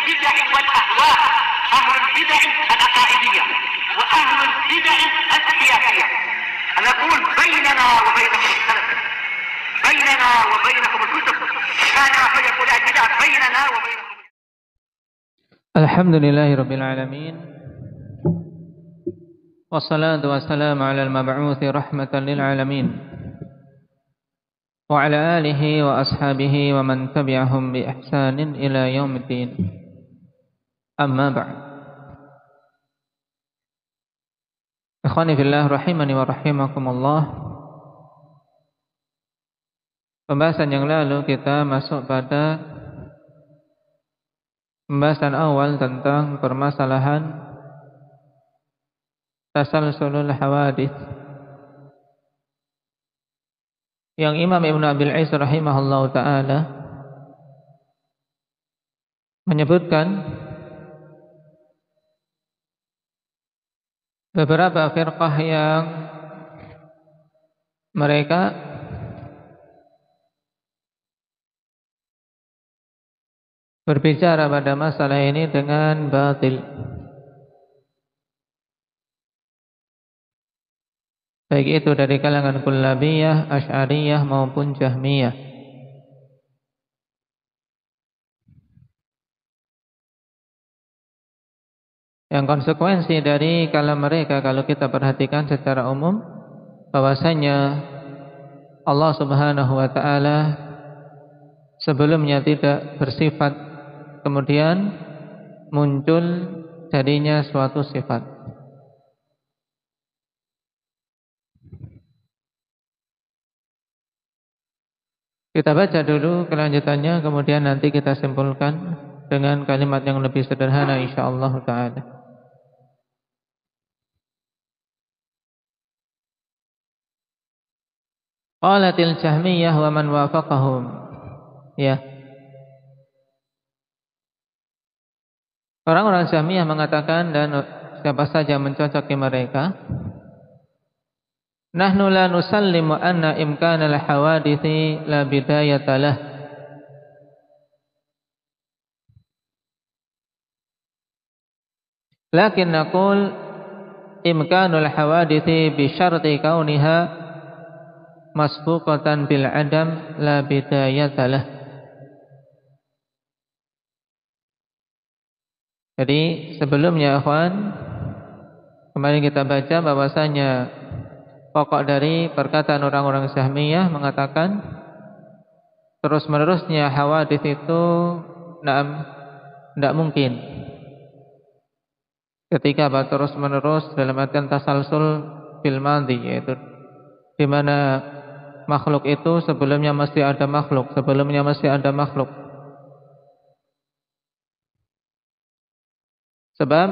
البدع والأهواء، أهل البدع العقائدية وأهل البدع السياسية. أنا أقول بيننا وبينكم السلف، بيننا وبينكم الكتب، كان فيقول البدع بيننا وبينكم. الحمد لله رب العالمين، والصلاة والسلام على المبعوث رحمة للعالمين وعلى آله وأصحابه ومن تبعهم بإحسان إلى يوم الدين. أما بعد. Ikhwani fillah rahimani wa rahimakumullah. Pembahasan yang lalu kita masuk pada pembahasan awal tentang permasalahan tasalsulul hawadits yang Imam Ibn Abil Is rahimahullah ta'ala menyebutkan beberapa firqah yang mereka berbicara pada masalah ini dengan batil, baik itu dari kalangan Kullabiyah, Asy'ariyah maupun Jahmiyah. Yang konsekuensi dari kalam mereka kalau kita perhatikan secara umum, bahwasanya Allah Subhanahu wa taala sebelumnya tidak bersifat, kemudian muncul jadinya suatu sifat. Kita baca dulu kelanjutannya, kemudian nanti kita simpulkan dengan kalimat yang lebih sederhana insyaallah ta'ala. Qalatil Jahmiyah wa man wafaqahum. Ya. Orang-orang Jahmiyah mengatakan, dan siapa saja mencocoki mereka, nahnu la nusallimu anna imkanal hawadithi la bidayata lah. Lakin naqul imkanul hawadithi bi syarti kauniha masbuqatan bil adam la bidayata lah. Jadi sebelumnya ikhwan, kemarin kita baca bahwasanya pokok dari perkataan orang-orang Jahmiyah mengatakan terus-menerusnya hawadits itu tidak mungkin. Ketika terus-menerus dalam artian tasalsul fil madhi, yaitu di mana makhluk itu sebelumnya masih ada makhluk, sebelumnya masih ada makhluk. Sebab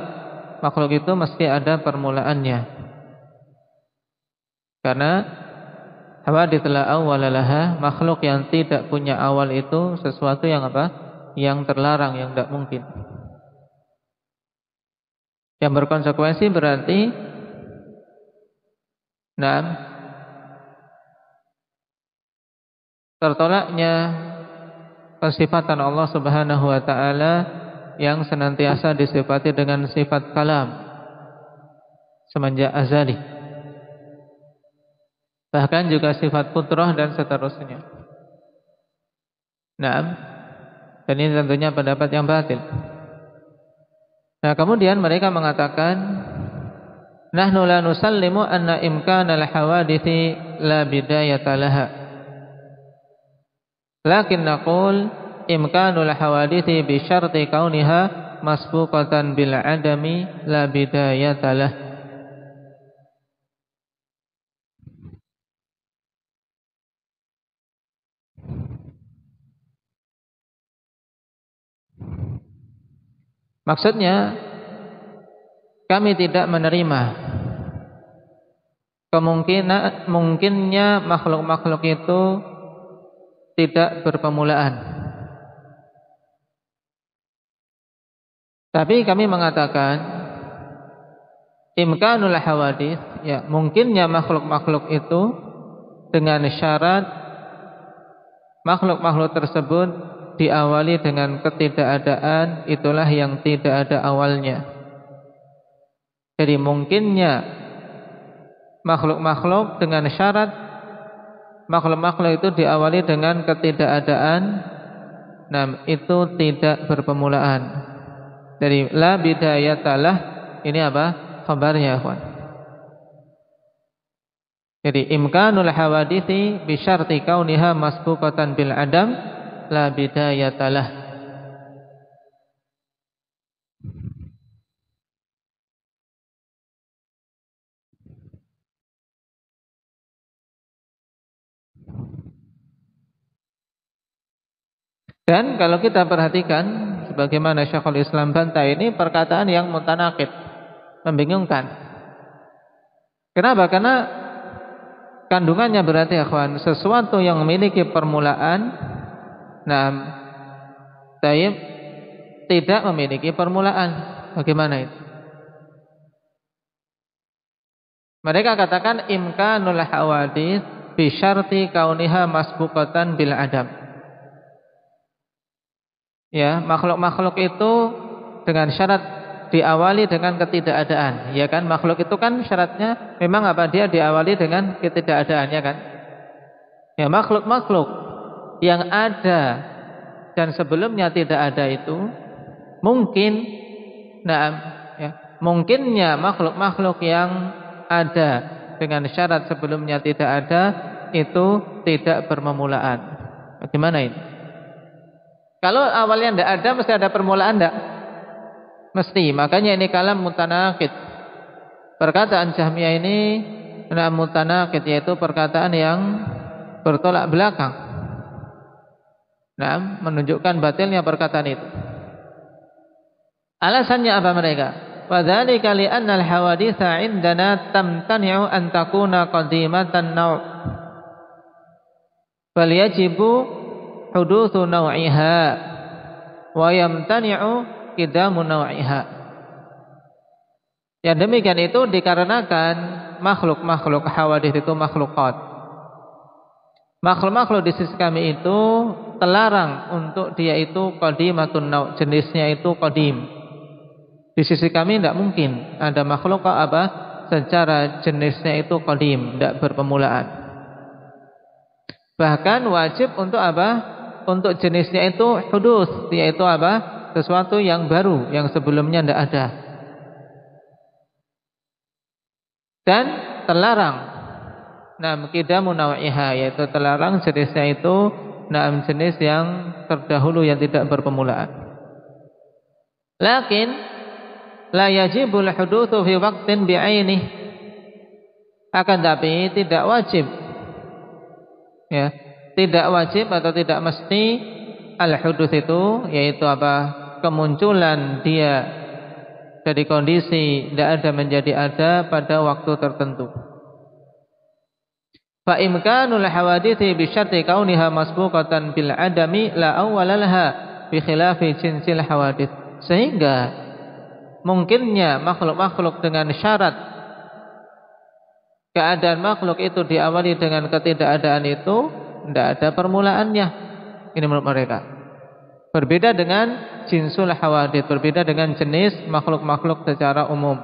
makhluk itu mesti ada permulaannya. Karena hawadits la awwala laha, makhluk yang tidak punya awal itu sesuatu yang apa? Yang terlarang, yang tidak mungkin. Yang berkonsekuensi berarti tertolaknya kesifatan Allah Subhanahu wa taala yang senantiasa disifati dengan sifat kalam semenjak azali. Bahkan juga sifat putrah dan seterusnya. Dan ini tentunya pendapat yang batil. Nah, kemudian mereka mengatakan, nahnu la nusallimu anna imkanal hawadithi la bidayata laha. Lakin naqul imkanul hawadithi bi syarti kauniha masbuqatan bil adami la bidayata lah. Maksudnya, kami tidak menerima mungkinnya makhluk-makhluk itu tidak berpemulaan. Tapi kami mengatakan imkanul hawadits, ya, mungkinnya makhluk-makhluk itu dengan syarat makhluk-makhluk tersebut diawali dengan ketidakadaan, itulah yang tidak ada awalnya. Jadi mungkinnya makhluk-makhluk dengan syarat makhluk-makhluk itu diawali dengan ketidakadaan, itu tidak berpermulaan. Dari la bidayatalah, ini apa? Khabarnya, ikhwan. Jadi imkanul hawadithi bi syarti kauniha masbuqatan bil adam la bidayatalah. Dan kalau kita perhatikan sebagaimana Syekhul Islam bantah, ini perkataan yang mutanaqid, membingungkan. Kenapa? Karena kandungannya berarti, ikhwan, sesuatu yang memiliki permulaan, tidak memiliki permulaan. Bagaimana itu? Mereka katakan imkanul hawadits bi syarti kauniha masbuqatan bil adam. Ya, makhluk-makhluk itu dengan syarat diawali dengan ketidakadaan, ya kan? Makhluk itu kan syaratnya memang apa? Dia diawali dengan ketidakadaan, ya kan? Ya, makhluk-makhluk yang ada dan sebelumnya tidak ada itu mungkin, mungkinnya makhluk-makhluk yang ada dengan syarat sebelumnya tidak ada itu tidak berpermulaan. Bagaimana ini? Kalau awalnya tidak ada, mesti ada permulaan tidak? Mesti. Makanya ini kalam mutanaqid. Perkataan Jahmiyah ini mutanaqid, yaitu perkataan yang bertolak belakang. Menunjukkan batilnya perkataan itu. Alasannya apa mereka? Wadzalika li'anna al-hawaditsa 'indana tamtani'u an takuna qadimatan naw'. Bal yajibu hudutsu naw'iha wa yamtani'u qidamu naw'iha. Yang demikian itu dikarenakan makhluk-makhluk hawadits itu makhlukat. Makhluk-makhluk di sisi kami itu terlarang untuk dia itu qadimatun naw', jenisnya itu qadim. Di sisi kami tidak mungkin ada makhluk secara jenisnya itu qadim, tidak berpermulaan. Bahkan wajib untuk untuk jenisnya itu hudus, yaitu sesuatu yang baru, yang sebelumnya tidak ada. Dan terlarang qidamu naw'iha, yaitu terlarang jenisnya itu jenis yang terdahulu yang tidak berpermulaan. Lakin la yajibul hudutsu fi waqtin bi'ainih. Akan tapi tidak wajib, ya, tidak wajib atau tidak mesti al-hudus itu, yaitu kemunculan dia dari kondisi tidak ada menjadi ada pada waktu tertentu. Fa imkanul hawaditsi bi syarti kauniha masbuqatan bil adami la awwalaha bi khilafi jinsil hawadits. Sehingga mungkinnya makhluk-makhluk dengan syarat keadaan makhluk itu diawali dengan ketidakadaan itu tidak ada permulaannya. Ini menurut mereka. Berbeda dengan jinsul hawadits, berbeda dengan jenis makhluk-makhluk secara umum.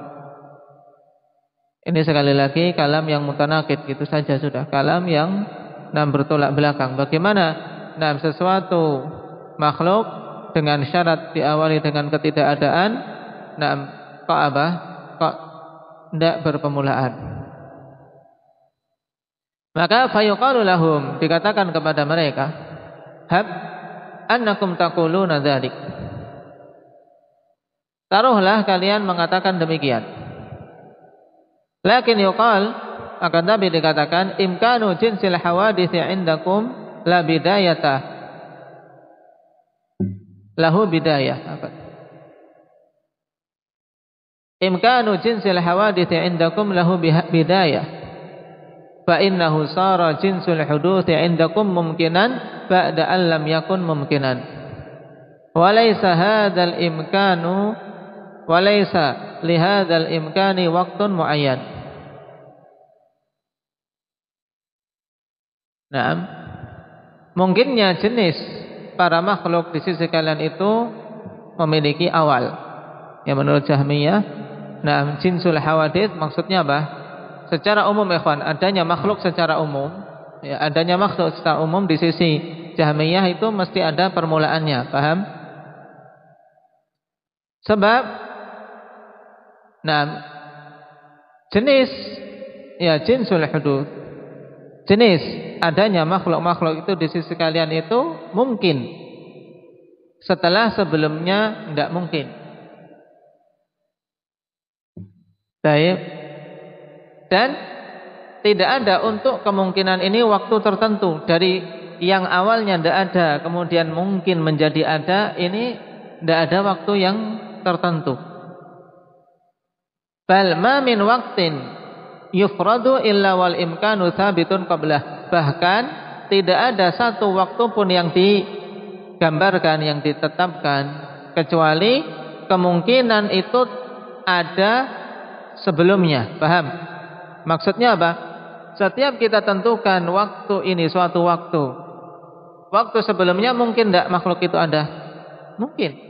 Ini sekali lagi kalam yang mutanaqid, gitu saja sudah. Kalam yang bertolak belakang. Bagaimana sesuatu makhluk dengan syarat diawali dengan ketidakadaan, kok tidak berpermulaan. Maka fayuqalu lahum, dikatakan kepada mereka, hab annakum taquluna dzalik. Taruhlah kalian mengatakan demikian. Lakin yuqal, akan tapi dikatakan imkanu jinsil hawadits 'indakum la bidayata lahu bidayah. Imkanu jinsil hawadits 'indakum lahu bidayah. Fa innahu sara jinsul huduts 'indakum mumkinan ba'da an lam yakun mumkinan. Wa laysa hadzal imkanu wa laysa li hadzal imkani waqtun muayyan. Mungkinnya jenis para makhluk di sisi kalian itu memiliki awal. Ya, menurut Jahmiyah, nah, jinsul hawadits maksudnya apa? Secara umum ikhwan, adanya makhluk secara umum, ya, adanya makhluk secara umum di sisi Jahmiyah itu mesti ada permulaannya, paham? Sebab nah, jenis ya jinsul hudud, jenis adanya makhluk-makhluk itu di sisi kalian itu mungkin setelah sebelumnya tidak mungkin. Baik. Dan tidak ada untuk kemungkinan ini waktu tertentu. Dari yang awalnya tidak ada kemudian mungkin menjadi ada, ini tidak ada waktu yang tertentu. Bal ma min waqtin yufradu illa wal imkanu thabitun qablah. Bahkan tidak ada satu waktu pun yang digambarkan, yang ditetapkan, kecuali kemungkinan itu ada sebelumnya. Paham? Maksudnya apa? Setiap kita tentukan waktu ini suatu waktu, waktu sebelumnya mungkin tidak makhluk itu ada? Mungkin.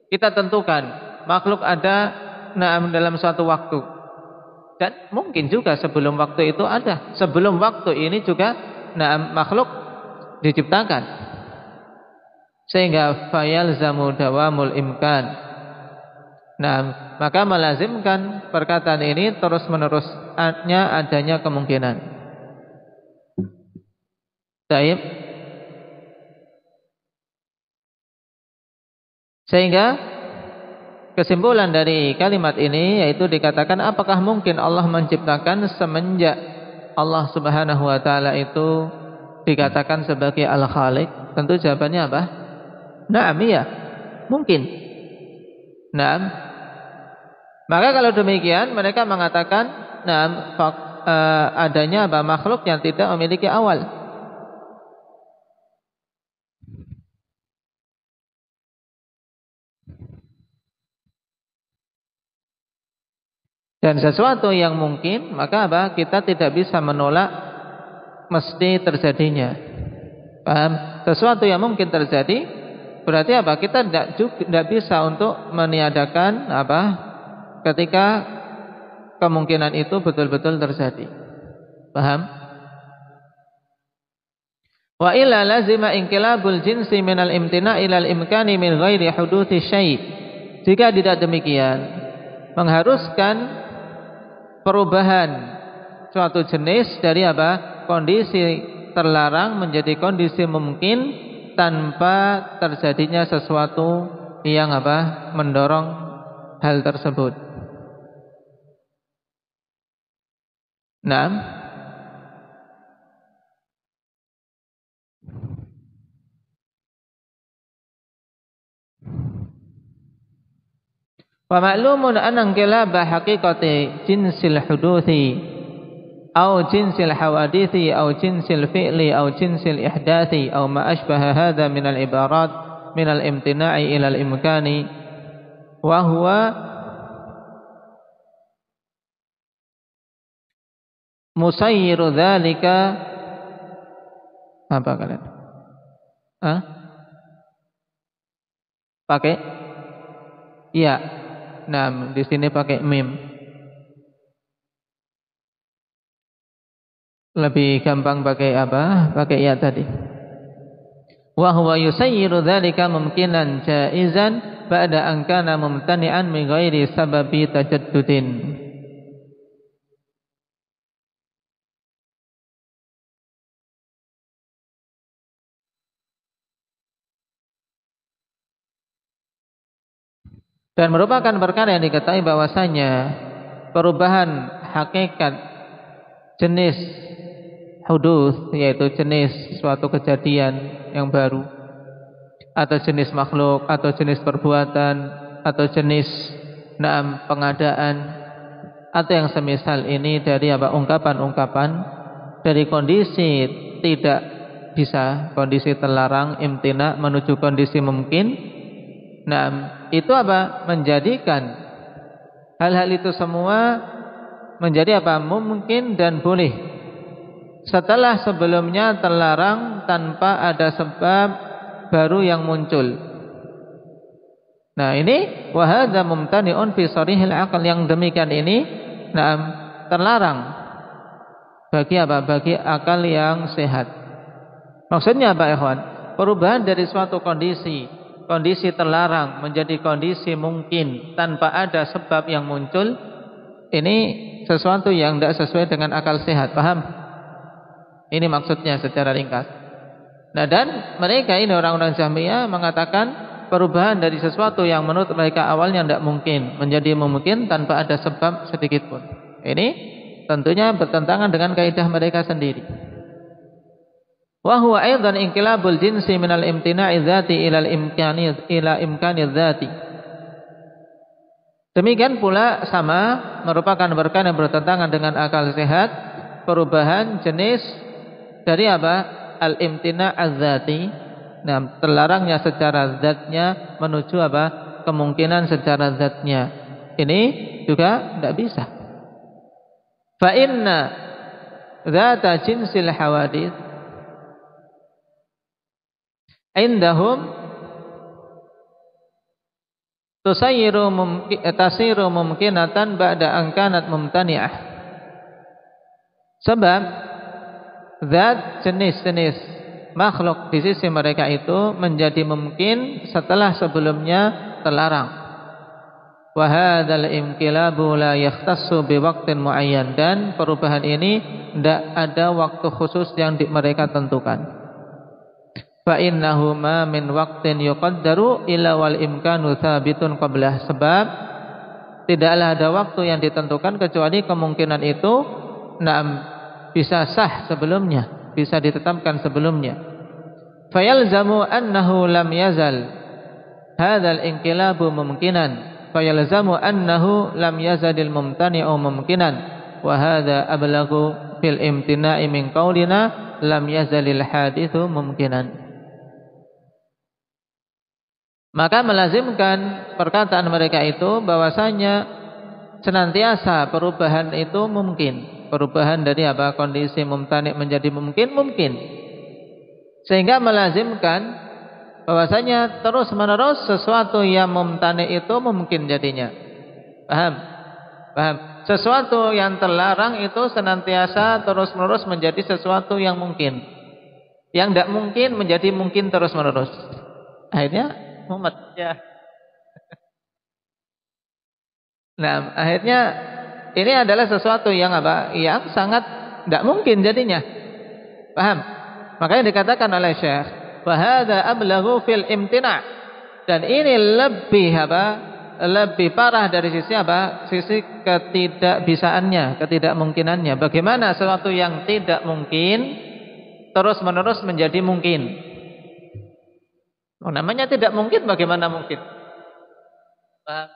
Kita tentukan makhluk ada dalam suatu waktu, dan mungkin juga sebelum waktu itu ada. Sebelum waktu ini juga makhluk diciptakan. Sehingga fayalzamu dawamul imkan. Nah, maka melazimkan perkataan ini terus-menerusnya adanya kemungkinan. Baik. Sehingga kesimpulan dari kalimat ini yaitu dikatakan, apakah mungkin Allah menciptakan semenjak Allah Subhanahu wa taala itu dikatakan sebagai Al-Khaliq? Tentu jawabannya apa? Naam, iya. Mungkin. Naam. Maka kalau demikian mereka mengatakan adanya apa? Makhluk yang tidak memiliki awal. Dan sesuatu yang mungkin, maka apa? Kita tidak bisa menolak mesti terjadinya. Paham? Sesuatu yang mungkin terjadi berarti apa? Kita tidak bisa untuk meniadakan apa? Ketika kemungkinan itu betul-betul terjadi. Paham? Wa illa lazima inqilabul jinsi minal imtina' ilal imkani min ghairi huduthi syai'. Jika tidak demikian, mengharuskan perubahan suatu jenis dari apa? Kondisi terlarang menjadi kondisi mungkin tanpa terjadinya sesuatu yang apa? Mendorong hal tersebut. Naam. Wa ma'lumun anna inqilaba haqiqati jinsil huduthi au jinsil hawadithi au jinsil fi'li au jinsil ihdathi au ma ashbaha hadha min al-ibarat min al-imtina'i ila al-imkani wa huwa musayyiru dzalika apa kalian? Pakai? Iya. Nah, di sini pakai mim. Lebih gampang pakai apa? Pakai ya tadi. Wa huwa yusayyiru dzalika mumkinan jaizan ba'da an kana mumtani'an min ghairi sababi tajaddudin. Dan merupakan perkara yang diketahui bahwasanya perubahan hakikat jenis hudus, yaitu jenis suatu kejadian yang baru, atau jenis makhluk, atau jenis perbuatan, atau jenis pengadaan, atau yang semisal ini dari apa? Ungkapan-ungkapan dari kondisi tidak bisa, kondisi terlarang, imtina menuju kondisi mungkin. Itu apa? Menjadikan hal-hal itu semua menjadi apa? Mungkin dan boleh setelah sebelumnya terlarang tanpa ada sebab baru yang muncul. Nah, ini wa hadza mumtani'un fi sharihil aql, yang demikian ini terlarang bagi apa? Bagi akal yang sehat. Maksudnya apa, ikhwan? Perubahan dari suatu kondisi terlarang menjadi kondisi mungkin tanpa ada sebab yang muncul, ini sesuatu yang tidak sesuai dengan akal sehat. Paham? Ini maksudnya secara ringkas. Nah, dan mereka ini orang-orang Jahmiyah mengatakan perubahan dari sesuatu yang menurut mereka awalnya tidak mungkin menjadi mungkin tanpa ada sebab sedikit pun. Ini tentunya bertentangan dengan kaidah mereka sendiri. Wa huwa aidan inqilabul jinsi minal imtina'i dzati ila imkani dzati. Demikian pula sama merupakan perkara yang bertentangan dengan akal sehat, perubahan jenis dari apa? Al-imtina' az-dzati. Nah, terlarangnya secara zatnya menuju apa? Kemungkinan secara zatnya. Ini juga tidak bisa. Fa inna dzata jinsil hawadits indahum tasiru mumkinatan ba'da an kanat mumtani'ah. Sebab zat jenis-jenis makhluk di sisi mereka itu menjadi mungkin setelah sebelumnya terlarang. Wa hadzal inqilabu la yakhtassu bi waqtin muayyan, dan perubahan ini tidak ada waktu khusus yang mereka tentukan. Fa innahu ma min waqtin yuqaddaru illa wal imkanu tsabitun qablah. Sebab tidaklah ada waktu yang ditentukan kecuali kemungkinan itu bisa sah sebelumnya, bisa ditetapkan sebelumnya. Fayalzamu annahu lam yazal hadzal inqilabu mumkinan, fayalzamu annahu lam yazalil mumtani'u mumkinan, wa hadza ablaghu fil imtina'i min qaulina lam yazalil hadithu mumkinan. Maka melazimkan perkataan mereka itu bahwasanya senantiasa perubahan itu mungkin. Perubahan dari apa? Kondisi mumtani' menjadi mungkin. Sehingga melazimkan bahwasanya terus-menerus sesuatu yang mumtani' itu mungkin jadinya. Paham? Sesuatu yang terlarang itu senantiasa terus-menerus menjadi sesuatu yang mungkin. Yang tidak mungkin menjadi mungkin terus-menerus. Akhirnya mumet ya. Nah, akhirnya ini adalah sesuatu yang apa? Yang sangat tidak mungkin jadinya. Paham? Makanya dikatakan oleh Syekh, wa hadza ablaghu fil imtina'. Dan ini lebih apa? Lebih parah dari sisi apa? Sisi ketidakbisaannya, ketidakmungkinannya. Bagaimana sesuatu yang tidak mungkin terus-menerus menjadi mungkin? Namanya tidak mungkin, bagaimana mungkin? Paham?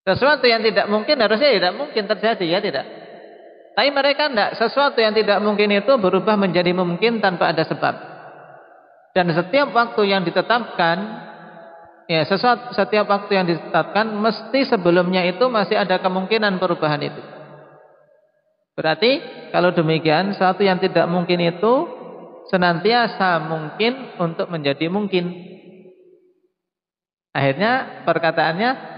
Sesuatu yang tidak mungkin harusnya tidak mungkin terjadi, ya tidak? Tapi mereka tidak. Sesuatu yang tidak mungkin itu berubah menjadi mungkin tanpa ada sebab. Dan setiap waktu yang ditetapkan, ya setiap waktu yang ditetapkan mesti sebelumnya itu masih ada kemungkinan perubahan itu. Berarti kalau demikian, sesuatu yang tidak mungkin itu senantiasa mungkin untuk menjadi mungkin. Akhirnya perkataannya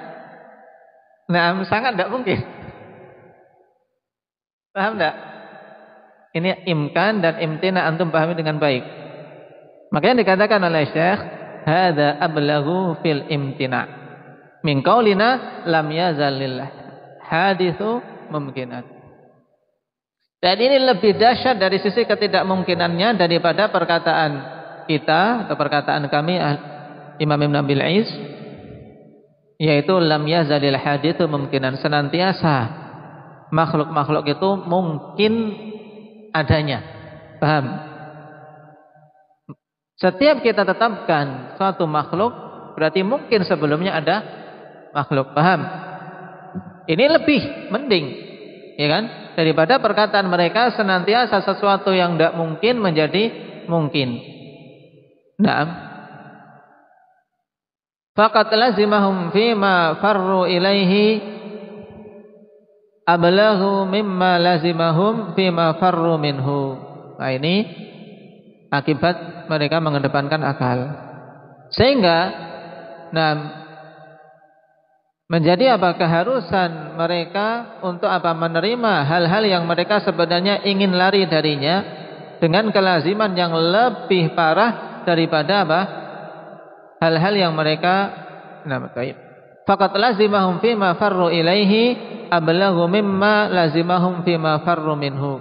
sangat tidak mungkin. Paham tidak? Ini imkan dan imtina antum pahami dengan baik. Makanya dikatakan oleh Syekh, hadza ablaghu fil imtina' min qaulina lam yazalil hadithu mumkinan. Dan ini lebih dahsyat dari sisi ketidakmungkinannya daripada perkataan kita atau perkataan kami Imam Ibn Abil Is, yaitu lam yazalil haditsu mungkinan, senantiasa makhluk-makhluk itu mungkin adanya. Paham? Setiap kita tetapkan suatu makhluk berarti mungkin sebelumnya ada makhluk. Paham? Ini lebih mending, ya kan? Daripada perkataan mereka senantiasa sesuatu yang tidak mungkin menjadi mungkin. Naam. Faqat lazimahum fima farru ilaihi ablaghu mimma lazimahum fima farru minhu. Nah, ini akibat mereka mengedepankan akal. Sehingga menjadi keharusan mereka untuk menerima hal-hal yang mereka sebenarnya ingin lari darinya dengan kelaziman yang lebih parah daripada hal-hal yang mereka faqat lazimahum fima farru ilaihi ablaghu mimma lazimahum fima farru minhu.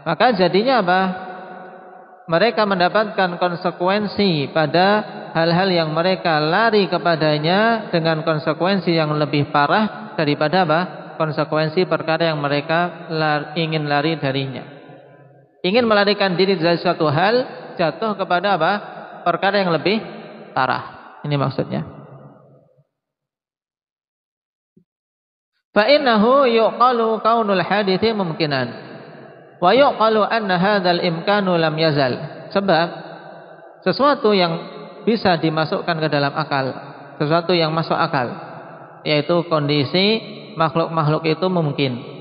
Maka jadinya mereka mendapatkan konsekuensi pada hal-hal yang mereka lari kepadanya dengan konsekuensi yang lebih parah daripada konsekuensi perkara yang mereka ingin lari darinya. Ingin melarikan diri dari suatu hal, jatuh kepada perkara yang lebih parah. Ini maksudnya. Fa innahu yuqalu kaunul hadithi mumkinan wa yuqalu anna hadzal imkanu lam yazal. Sebab sesuatu yang bisa dimasukkan ke dalam akal, sesuatu yang masuk akal, yaitu kondisi makhluk-makhluk itu mungkin.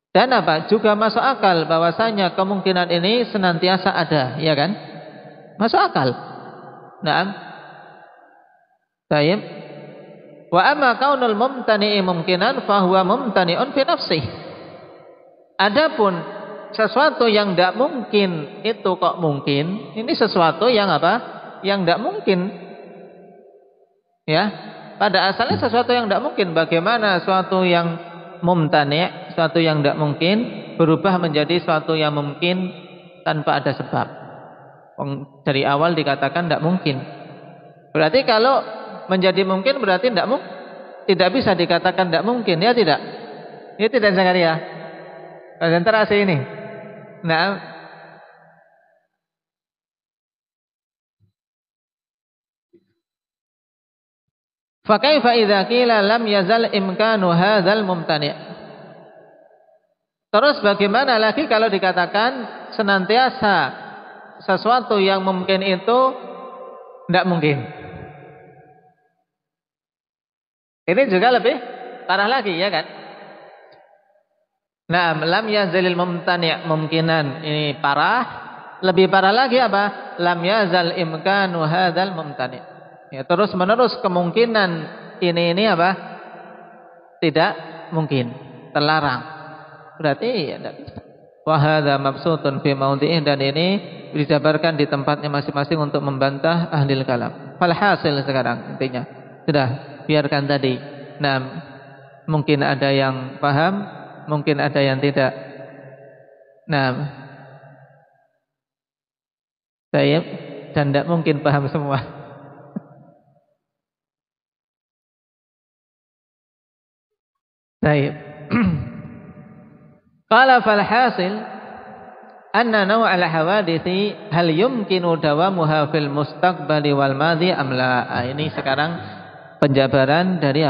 Dan juga masuk akal bahwasanya kemungkinan ini senantiasa ada, ya kan? Masuk akal. Naam. Baik. Wa amma kaunul mumtani'i mumkinan fa huwa mumtani'un fi nafsihi. Adapun sesuatu yang tidak mungkin itu kok mungkin, ini sesuatu yang yang tidak mungkin. Ya, pada asalnya sesuatu yang tidak mungkin. Bagaimana suatu yang mumtani', suatu yang tidak mungkin berubah menjadi suatu yang mungkin tanpa ada sebab? Dari awal dikatakan tidak mungkin. Berarti kalau menjadi mungkin berarti tidak bisa dikatakan tidak mungkin, ya tidak? Ya tidak, Zakaria. Konsentrasi ini. Nah, fa kaifa idza qila lam yazal imkanu hadzal mumtani'? Terus bagaimana lagi kalau dikatakan senantiasa sesuatu yang mungkin itu tidak mungkin? Ini juga lebih parah lagi, ya kan? Nah, lam yazalil mumtani' mungkinan, ini parah. Lebih parah lagi lam yazal imkanu hadzal mumtani'. Ya, terus menerus kemungkinan ini tidak mungkin, terlarang. Berarti ya tidak bisa. Wa hadza mabsutun fi maudhi'i, dan ini dijabarkan di tempatnya masing-masing untuk membantah ahli kalam. Falhasil sekarang intinya sudah, biarkan tadi. Nah, mungkin ada yang paham, mungkin ada yang tidak. Nah, baik, dan tidak mungkin paham semua. Baik. Qala fal hasil anna naw' al hawadithi hal yumkinu dawamuha fil mustaqbali wal madhi am la. Ini sekarang penjabaran dari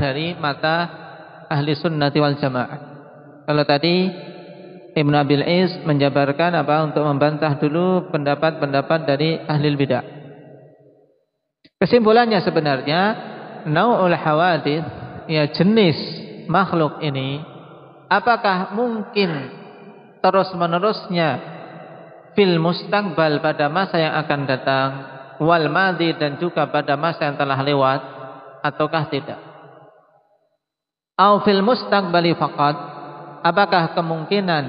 dari mata ahli sunnati wal jamaah. Kalau tadi Ibnu Abil Is menjabarkan untuk membantah dulu pendapat-pendapat dari ahli bidah. Kesimpulannya sebenarnya nau'ul hawadits, ya jenis makhluk ini, apakah mungkin terus-menerusnya fil mustaqbal pada masa yang akan datang, wal madhi dan juga pada masa yang telah lewat, ataukah tidak? Au fil mustaqbali faqat, apakah kemungkinan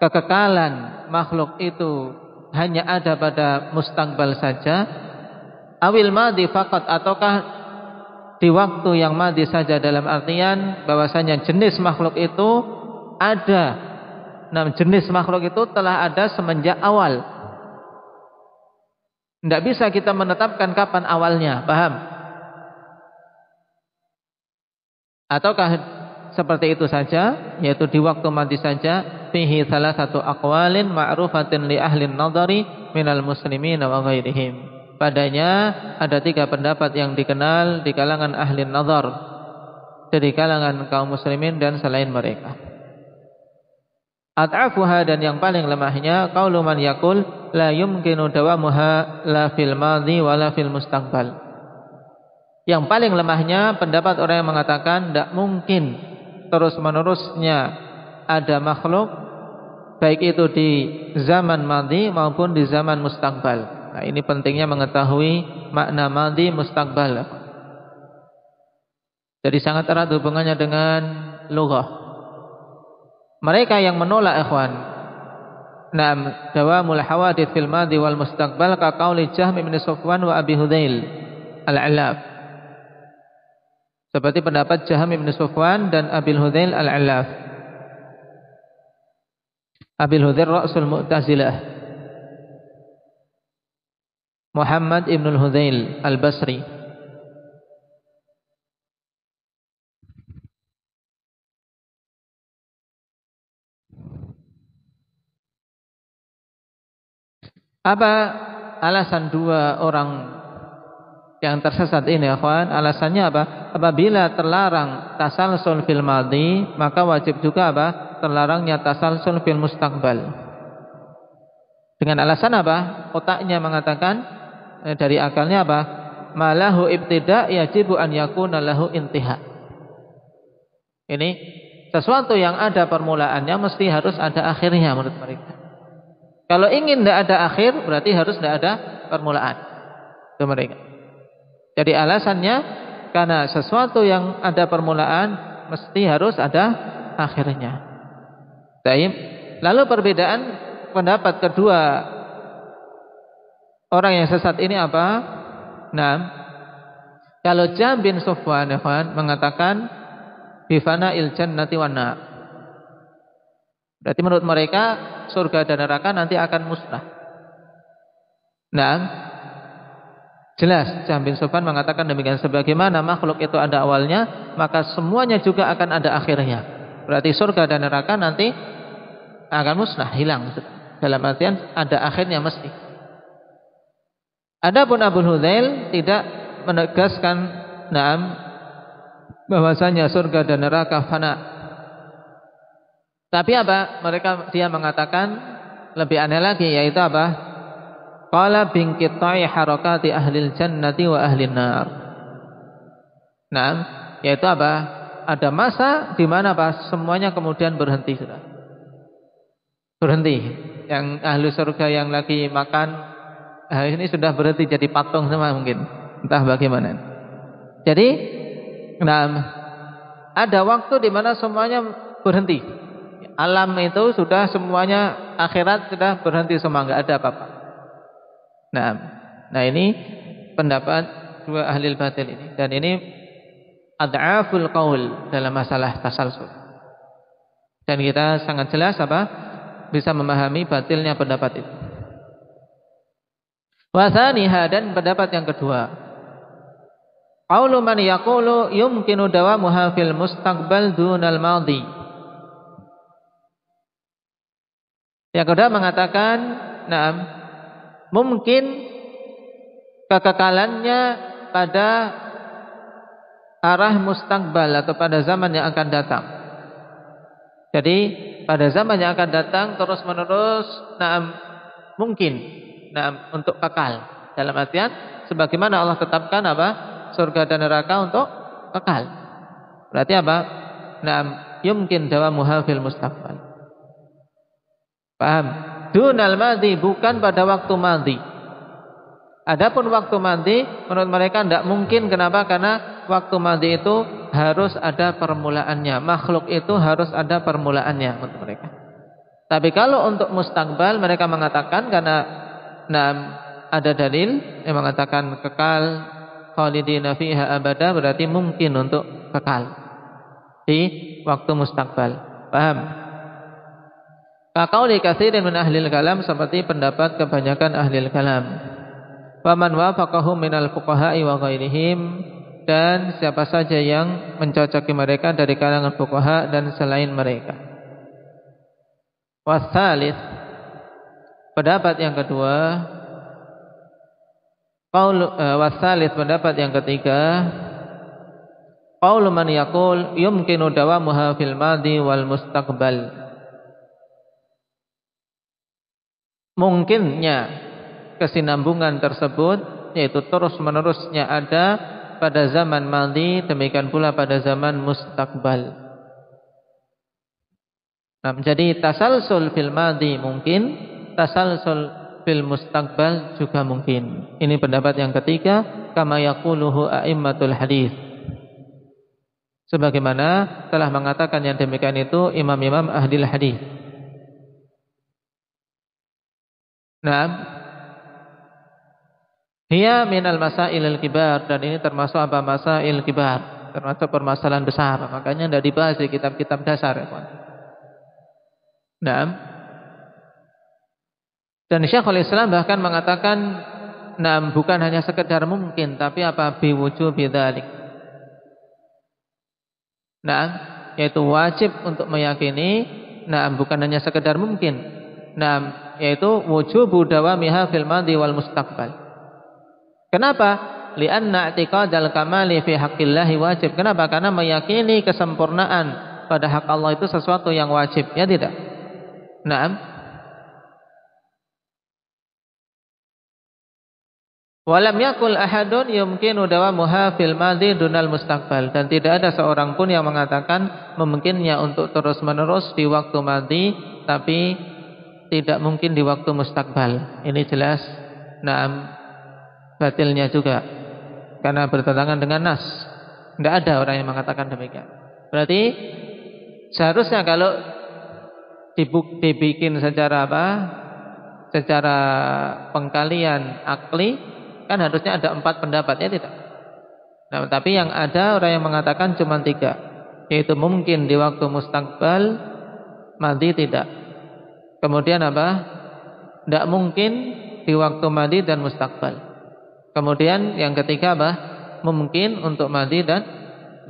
kekekalan makhluk itu hanya ada pada mustaqbal saja? Awil madhi faqat, ataukah di waktu yang madhi saja, dalam artian bahwasanya jenis makhluk itu ada. Jenis makhluk itu telah ada semenjak awal. Tidak bisa kita menetapkan kapan awalnya, paham? Ataukah seperti itu saja, yaitu di waktu madhi saja? Fihi salah satu aqwalin ma'rufatin li ahli nadhari minal muslimin wa ghairihim. Padanya ada 3 pendapat yang dikenal di kalangan ahli nazar, dari kalangan kaum muslimin dan selain mereka. At'afuha, dan yang paling lemahnya qaulu man yaqul la yumkinu dawamuha la fil madhi wa la fil mustaqbal. Yang paling lemahnya pendapat orang yang mengatakan tidak mungkin terus-menerusnya ada makhluk baik itu di zaman madhi maupun di zaman mustaqbal. Nah, ini pentingnya mengetahui makna madhi mustaqbal. Jadi sangat erat hubungannya dengan lughah. Mereka yang menolak ikhwan, dawamul hawadits fil madhi wal mustaqbal ka qauli Jahm bin Safwan wa Abi Hudzail al-Allaf. Seperti pendapat Jahm bin Safwan dan Abi Hudzail al-Allaf. Abi Hudzail Ra'sul Mu'tazilah, Muhammad ibn al-Hudzail al-Basri. Apa alasan dua orang yang tersesat ini, akhwan? Alasannya apa? Apabila terlarang tasalsul fil madhi, maka wajib juga apa? Terlarangnya tasalsul fil mustaqbal. Dengan alasan apa? Otaknya mengatakan, dari akalnya apa? Malahu ibtida' yajibu an yakuna lahu intiha. Ini sesuatu yang ada permulaannya mesti harus ada akhirnya menurut mereka. Kalau ingin tidak ada akhir, berarti harus tidak ada permulaan. Itu mereka. Jadi alasannya, karena sesuatu yang ada permulaan, mesti harus ada akhirnya. Baik. Lalu perbedaan pendapat kedua orang yang sesat ini apa? Nah, kalau Jahm bin Safwan mengatakan, bifana il jannati wan nar. Berarti menurut mereka surga dan neraka nanti akan musnah. Nah, jelas Jahm bin Safwan mengatakan demikian. Sebagaimana makhluk itu ada awalnya, maka semuanya juga akan ada akhirnya. Berarti surga dan neraka nanti akan musnah, hilang. Dalam artian ada akhirnya mesti. Adapun Abu Hudzail tidak menegaskan bahwasanya surga dan neraka fana. Tapi apa? Dia mengatakan lebih aneh lagi, yaitu apa? Qala binqita'i harakati ahlil jannati wa ahlin nar. Nah, yaitu apa? Ada masa di mana apa? Semuanya kemudian berhenti sudah. Berhenti. Yang ahli surga yang lagi makan ini sudah berhenti jadi patung semua mungkin. Entah bagaimana. Jadi, ada waktu di mana semuanya berhenti. Alam itu sudah semuanya, akhirat sudah berhenti semua, enggak ada apa-apa. Nah ini pendapat dua ahli batil ini, dan ini ad'aful qaul dalam masalah tasalsul. Dan kita sangat jelas apa? Bisa memahami batilnya pendapat itu. Wa tsaniha, dan pendapat yang kedua. Qaulu man yaqulu yumkinu dawamuha fil mustaqbal dunal madhi. Yang kedua mengatakan, mungkin kekekalannya pada arah mustaqbal atau pada zaman yang akan datang. Jadi pada zaman yang akan datang terus menerus, mungkin, untuk kekal. Dalam artian, sebagaimana Allah tetapkan apa? Surga dan neraka untuk kekal. Berarti apa? Yumkin dawamuha fil mustaqbal. Paham? Dunal madhi, bukan pada waktu madhi. Adapun waktu madhi menurut mereka tidak mungkin. Kenapa? Karena waktu madhi itu harus ada permulaannya. Makhluk itu harus ada permulaannya menurut mereka. Tapi kalau untuk mustaqbal mereka mengatakan, karena ada dalil yang mengatakan kekal, khalidina fiha abada, berarti mungkin untuk kekal di waktu mustaqbal. Paham? Kaqauli katsirin min ahlil kalam, seperti pendapat kebanyakan ahlil kalam. Wa man wafaqahum minal fuqaha'i wa ghairihim, dan siapa saja yang mencocoki mereka dari kalangan fuqaha dan selain mereka. Wasalits, pendapat yang kedua. Wasalits, pendapat yang ketiga. Qaulu man yaqul yumkinu dawamuha fil madhi wal mustaqbal. Mungkinnya kesinambungan tersebut, yaitu terus menerusnya ada pada zaman madhi, demikian pula pada zaman mustaqbal. Nah, jadi tasalsul fil madhi mungkin, tasalsul fil mustaqbal juga mungkin. Ini pendapat yang ketiga, kama yaquluhu a'immatul hadis. Sebagaimana telah mengatakan yang demikian itu imam-imam ahli hadis. Nah, hiya minal masailil kibar, dan ini termasuk apa? Masail kibar, termasuk permasalahan besar. Makanya tidak dibahas di kitab-kitab dasar, ya, kawan. Nah, dan Syekhul Islam bahkan mengatakan, nah, bukan hanya sekedar mungkin, tapi apa? Biwujubi dzalik. Nah, yaitu wajib untuk meyakini, nah, bukan hanya sekedar mungkin. Nah, yaitu wujubu dawamiha fil madhi wal mustaqbal. Kenapa? Lianna i'tiqadal kamali fi haqqillahi wajib. Kenapa? Karena meyakini kesempurnaan pada hak Allah itu sesuatu yang wajib, ya tidak? Naam. Walam yakul ahadun yumkinu dawamuha fil madhi dunal mustaqbal, dan tidak ada seorang pun yang mengatakan memungkinnya untuk terus-menerus di waktu madhi tapi tidak mungkin di waktu mustaqbal. Ini jelas naam batilnya juga, karena bertentangan dengan nas. Tidak ada orang yang mengatakan demikian. Berarti seharusnya kalau dibikin secara apa? Secara pengkalian akli, kan harusnya ada 4 pendapat, ya tidak? Nah, tapi yang ada orang yang mengatakan cuma 3, yaitu mungkin di waktu mustaqbal, madhi tidak. Kemudian apa? Tidak mungkin di waktu madhi dan mustaqbal. Kemudian yang ketiga apa? Mungkin untuk madhi dan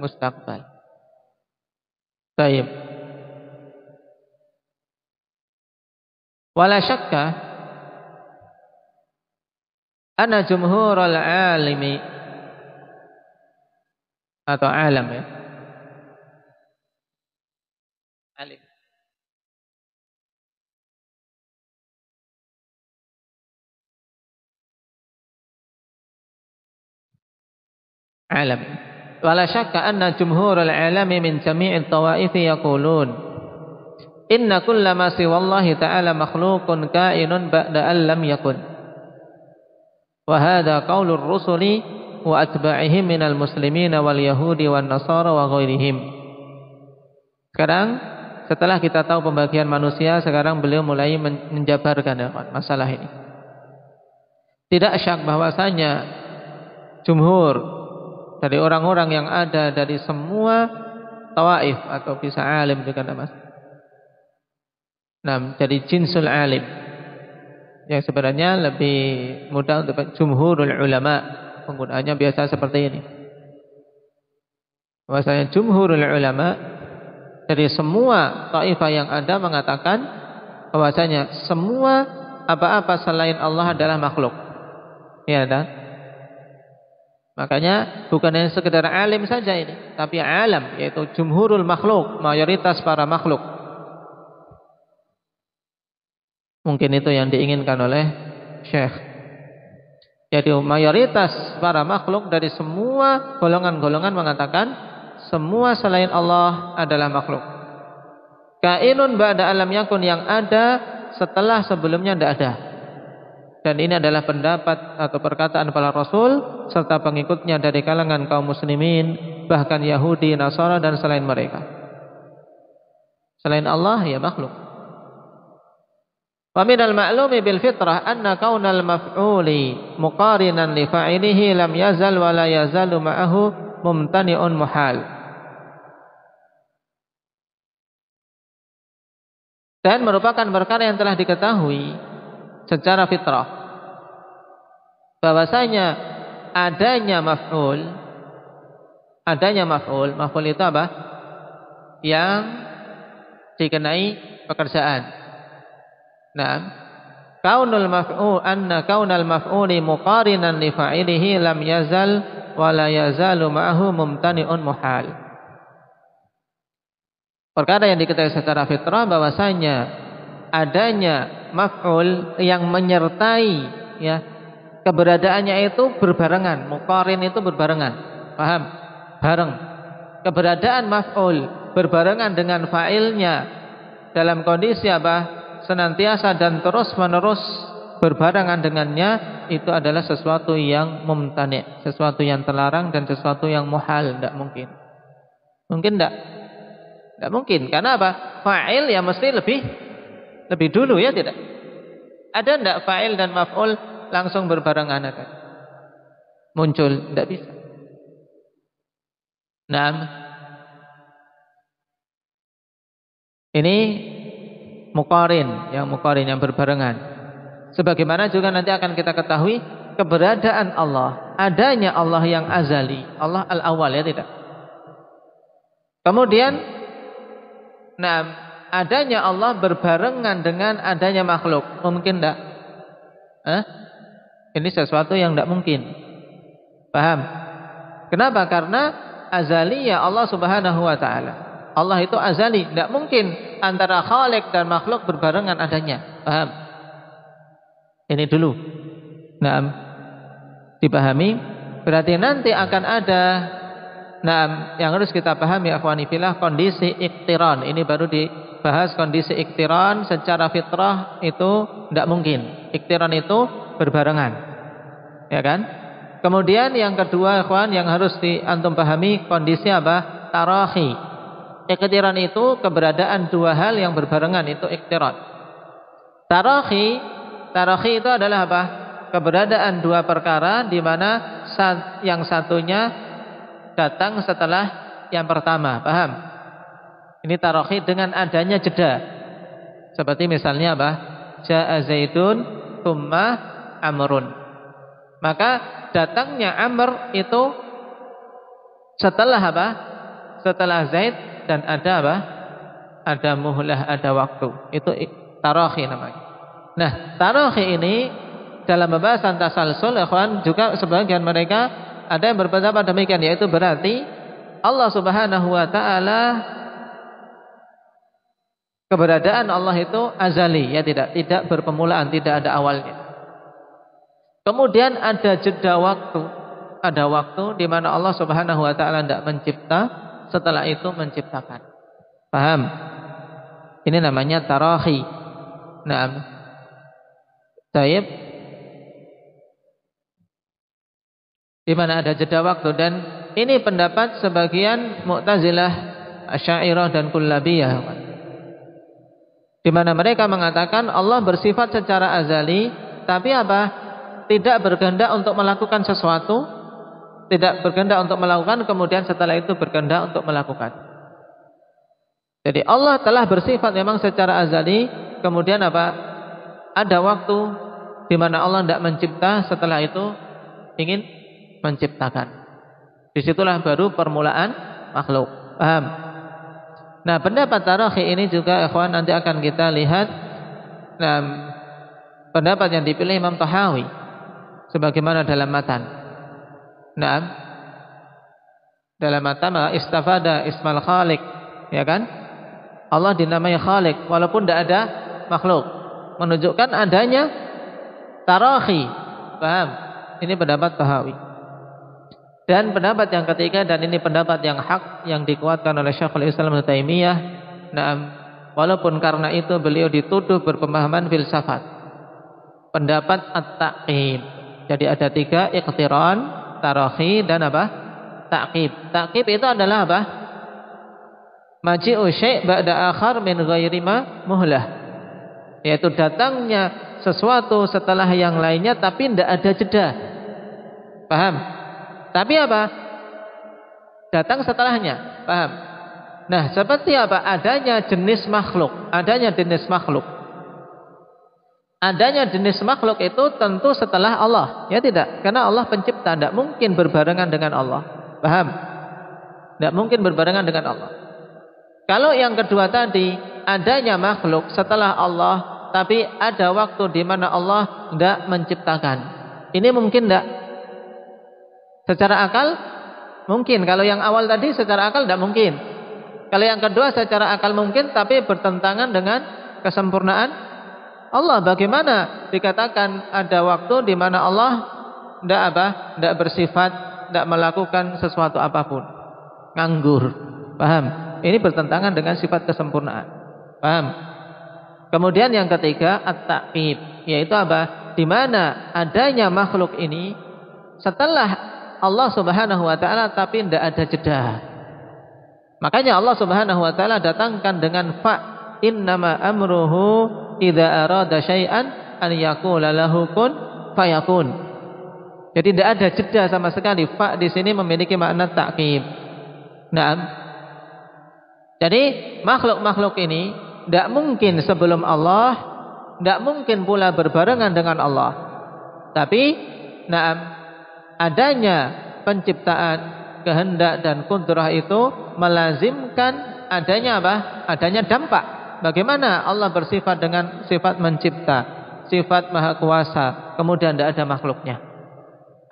mustaqbal. Baik. Wala syakka anna jumhurul alimi atau alam, ya. Alim. Alam. Wala syakka anna jumhurul alami min jami'it tawaifi yaqulun inna kulla ma siwallahi ta'ala makhluqun kainun ba'da an lam yakun. Wa hadha qaulur rusuli wa atba'ihim minal muslimina wal yahudi wan nasara wa ghairihim. Sekarang setelah kita tahu pembagian manusia, sekarang beliau mulai menjabarkan masalah ini. Tidak syak bahwasanya jumhur dari orang-orang yang ada dari semua tawaif, atau bisa alim juga nama. Nah, jadi jinsul alim, yang sebenarnya lebih mudah untuk jumhurul ulama, penggunaannya biasa seperti ini. Bahwasanya jumhurul ulama dari semua taifah yang ada mengatakan bahwasanya semua apa-apa selain Allah adalah makhluk. Ya, dan makanya bukan hanya sekedar alim saja ini, tapi alam, yaitu jumhurul makhluk, mayoritas para makhluk. Mungkin itu yang diinginkan oleh Syekh. Jadi mayoritas para makhluk dari semua golongan-golongan mengatakan semua selain Allah adalah makhluk. Kainun ba'da alam yakun, yang ada setelah sebelumnya tidak ada. Dan ini adalah pendapat atau perkataan para Rasul serta pengikutnya dari kalangan kaum muslimin, bahkan Yahudi, Nasara dan selain mereka. Selain Allah ya makhluk. Wa minal ma'lumi bil fitrah anna kaunal maf'uli muqarinan li fa'ilihi lam yazal wa la yazalu ma'ahu mumtani'un muhal. Dan merupakan perkara yang telah diketahui secara fitrah bahwasanya adanya maf'ul itu apa? Yang dikenai pekerjaan. Nah, kaunal maf'uli muqarinan li fa'ilihi lam yazal wa la yazalu ma'ahu mumtani'un muhal. Perkara yang diketahui secara fitrah bahwasanya adanya maf'ul yang menyertai, ya, keberadaannya itu berbarengan. Muqarin itu berbarengan. Paham? Bareng. Keberadaan maf'ul berbarengan dengan fa'ilnya dalam kondisi apa? Senantiasa dan terus-menerus berbarengan dengannya, itu adalah sesuatu yang mumtani', sesuatu yang terlarang dan sesuatu yang muhal, tidak mungkin. Mungkin tidak? Tidak mungkin. Karena apa? Fa'il ya mesti lebih dulu, ya tidak? Ada tidak fa'il dan maf'ul langsung berbarengan akan muncul? Tidak bisa. Nah, ini muqarin yang berbarengan. Sebagaimana juga nanti akan kita ketahui keberadaan Allah, adanya Allah yang azali, Allah al-awwal, ya tidak? Kemudian adanya Allah berbarengan dengan adanya makhluk. Mungkin tidak? Ini sesuatu yang tidak mungkin. Paham? Kenapa? Karena azali ya Allah subhanahu wa ta'ala. Allah itu azali, tidak mungkin antara khalik dan makhluk berbarengan adanya. Paham? Ini dulu. Dipahami. Berarti nanti akan ada yang harus kita pahami, akhwani fillah, kondisi iktiran. Ini baru dibahas kondisi iktiran secara fitrah itu tidak mungkin. Iktiran itu berbarengan. Ya kan? Kemudian yang kedua, ikhwan, yang harus antum pahami kondisi apa? Tarahi. Iktiran itu keberadaan dua hal yang berbarengan, itu iktiran. Tarahi itu adalah apa? Keberadaan dua perkara di mana yang satunya datang setelah yang pertama. Paham? Ini tarahi dengan adanya jeda. Seperti misalnya apa? Ja'a Zaidun thumma Amrun. Maka datangnya Amr itu setelah apa? Setelah Zaid, dan ada apa? Ada muhlah, ada waktu. Itu tarahi namanya. Nah, tarahi ini dalam pembahasan tasalsul, ikhwan, juga sebagian mereka ada yang berpendapat demikian, yaitu berarti Allah subhanahu wa ta'ala, keberadaan Allah itu azali, ya tidak berpermulaan, tidak ada awalnya. Kemudian ada jeda waktu, ada waktu di mana Allah subhanahu wa ta'ala tidak mencipta, setelah itu menciptakan. Paham? Ini namanya tarahi. Taib, di mana ada jeda waktu, dan ini pendapat sebagian Mu'tazilah, Asy'ariyah dan Kullabiyah, di mana mereka mengatakan Allah bersifat secara azali, tapi apa? Tidak berkehendak untuk melakukan sesuatu, tidak berkehendak untuk melakukan, kemudian setelah itu berkehendak untuk melakukan. Jadi Allah telah bersifat memang secara azali, kemudian apa? Ada waktu di mana Allah tidak mencipta, setelah itu ingin menciptakan. Disitulah baru permulaan makhluk. Paham? Nah, pendapat tarahi ini juga, ikhwan, nanti akan kita lihat. Pendapat yang dipilih Imam Tahawi, sebagaimana dalam matan. Dalam matan istafada ismal khaliq, ya kan? Allah dinamai khaliq walaupun tidak ada makhluk, menunjukkan adanya tarahi. Paham? Ini pendapat Tahawi. Dan pendapat yang ketiga, dan ini pendapat yang hak, yang dikuatkan oleh Syekhul Islam Ibnu Taimiyah. Walaupun karena itu beliau dituduh berpemahaman filsafat. Pendapat at-ta'qib. Jadi ada tiga, iqtiran, tarahi, dan apa? Ta'qib. Ta'qib itu adalah apa? Maji'u syai' ba'da akhar min ghairi ma muhlah. Yaitu datangnya sesuatu setelah yang lainnya tapi tidak ada jeda. Paham? Tapi apa? Datang setelahnya. Paham? Nah, seperti apa? Adanya jenis makhluk. Adanya jenis makhluk. Adanya jenis makhluk itu tentu setelah Allah. Ya tidak? Karena Allah pencipta, tidak mungkin berbarengan dengan Allah. Paham? Tidak mungkin berbarengan dengan Allah. Kalau yang kedua tadi, adanya makhluk setelah Allah, tapi ada waktu di mana Allah tidak menciptakan. Ini mungkin tidak? Secara akal mungkin. Kalau yang awal tadi secara akal tidak mungkin. Kalau yang kedua secara akal mungkin, tapi bertentangan dengan kesempurnaan Allah. Bagaimana dikatakan ada waktu di mana Allah tidak bersifat, tidak melakukan sesuatu apapun, nganggur? Paham? Ini bertentangan dengan sifat kesempurnaan. Paham? Kemudian yang ketiga at-ta'qib, yaitu apa? Di mana adanya makhluk ini setelah Allah Subhanahu wa taala tapi tidak ada jeda. Makanya Allah Subhanahu wa taala datangkan dengan fa, innama amruhu idza arada syai'an an yaqula lahu kun fayakun. Jadi tidak ada jeda sama sekali. Fa di sini memiliki makna ta'qib. Naam. Jadi makhluk-makhluk ini tidak mungkin sebelum Allah, tidak mungkin pula berbarengan dengan Allah. Tapi naam, adanya penciptaan, kehendak dan kudrah itu melazimkan adanya apa? Adanya dampak. Bagaimana Allah bersifat dengan sifat mencipta, sifat maha kuasa, kemudian tidak ada makhluknya.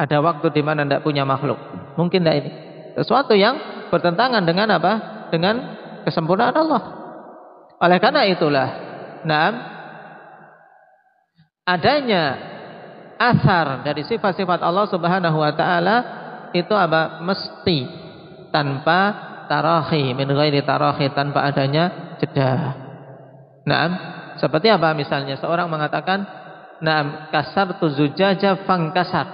Ada waktu di mana tidak punya makhluk. Mungkin tidak ini? Sesuatu yang bertentangan dengan apa? Dengan kesempurnaan Allah. Oleh karena itulah, naam, adanya asar dari sifat-sifat Allah Subhanahu wa taala itu apa? Mesti tanpa tarahi, min ghairi tarahi, tanpa adanya jeda. Naam, seperti apa misalnya seorang mengatakan, naam, kasartu zujaja fangkasar.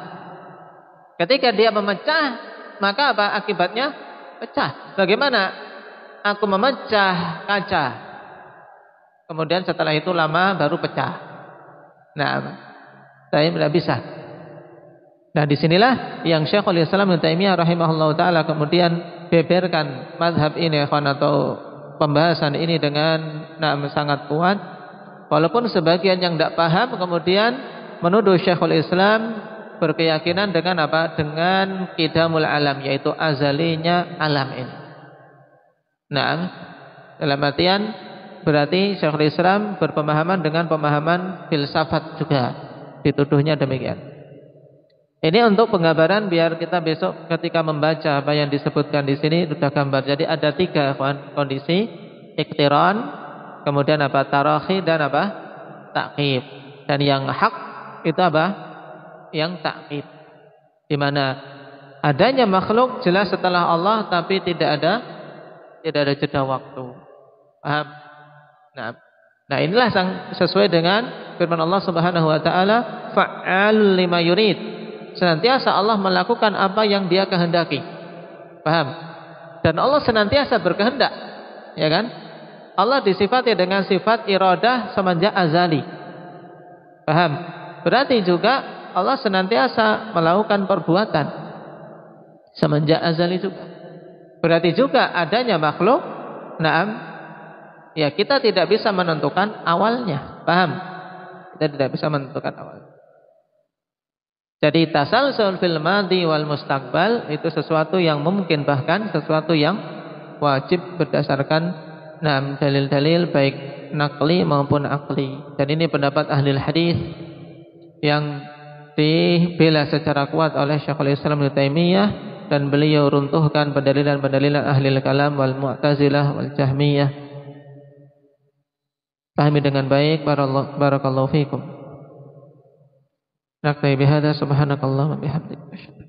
Ketika dia memecah, maka apa akibatnya? Pecah. Bagaimana aku memecah kaca? Kemudian setelah itu lama baru pecah. Nah, saya tidak bisa. Nah, disinilah yang Syekhul Islam Ibnu Taimiyah rahimahullah taala kemudian beberkan mazhab ini atau pembahasan ini dengan sangat kuat. Walaupun sebagian yang tidak paham kemudian menuduh Syekhul Islam berkeyakinan dengan apa? Dengan qidamul alam, yaitu azalinya alam ini. Nah, dalam artian berarti Syekhul Islam berpemahaman dengan pemahaman filsafat juga, dituduhnya demikian. Ini untuk penggambaran biar kita besok ketika membaca apa yang disebutkan di sini sudah gambar. Jadi ada 3 kondisi: iktiran, kemudian apa? Tarahi, dan apa? Ta'qib. Dan yang hak itu apa? Yang ta'qib. Di mana adanya makhluk jelas setelah Allah tapi tidak ada jeda waktu. Paham? Nah, inilah sesuai dengan firman Allah Subhanahu wa taala, fa'al lima yurid. Senantiasa Allah melakukan apa yang Dia kehendaki. Paham? Dan Allah senantiasa berkehendak, ya kan? Allah disifati dengan sifat iradah semenjak azali. Paham? Berarti juga Allah senantiasa melakukan perbuatan semenjak azali juga. Berarti juga adanya makhluk, naam, ya kita tidak bisa menentukan awalnya. Paham? Kita tidak bisa menentukan awalnya. Jadi tasalsul fil madi wal mustaqbal itu sesuatu yang mungkin, bahkan sesuatu yang wajib berdasarkan dalil-dalil baik naqli maupun akli. Dan ini pendapat ahli hadis yang dibela secara kuat oleh Syekhul Islam Ibnu Taimiyah, dan beliau runtuhkan pendalilan-pendalilan ahli kalam wal mu'tazilah wal jahmiyah. Pahami dengan baik. Barakallahu fikum. Naktabi bihadza, subhanakallahumma bihamdika.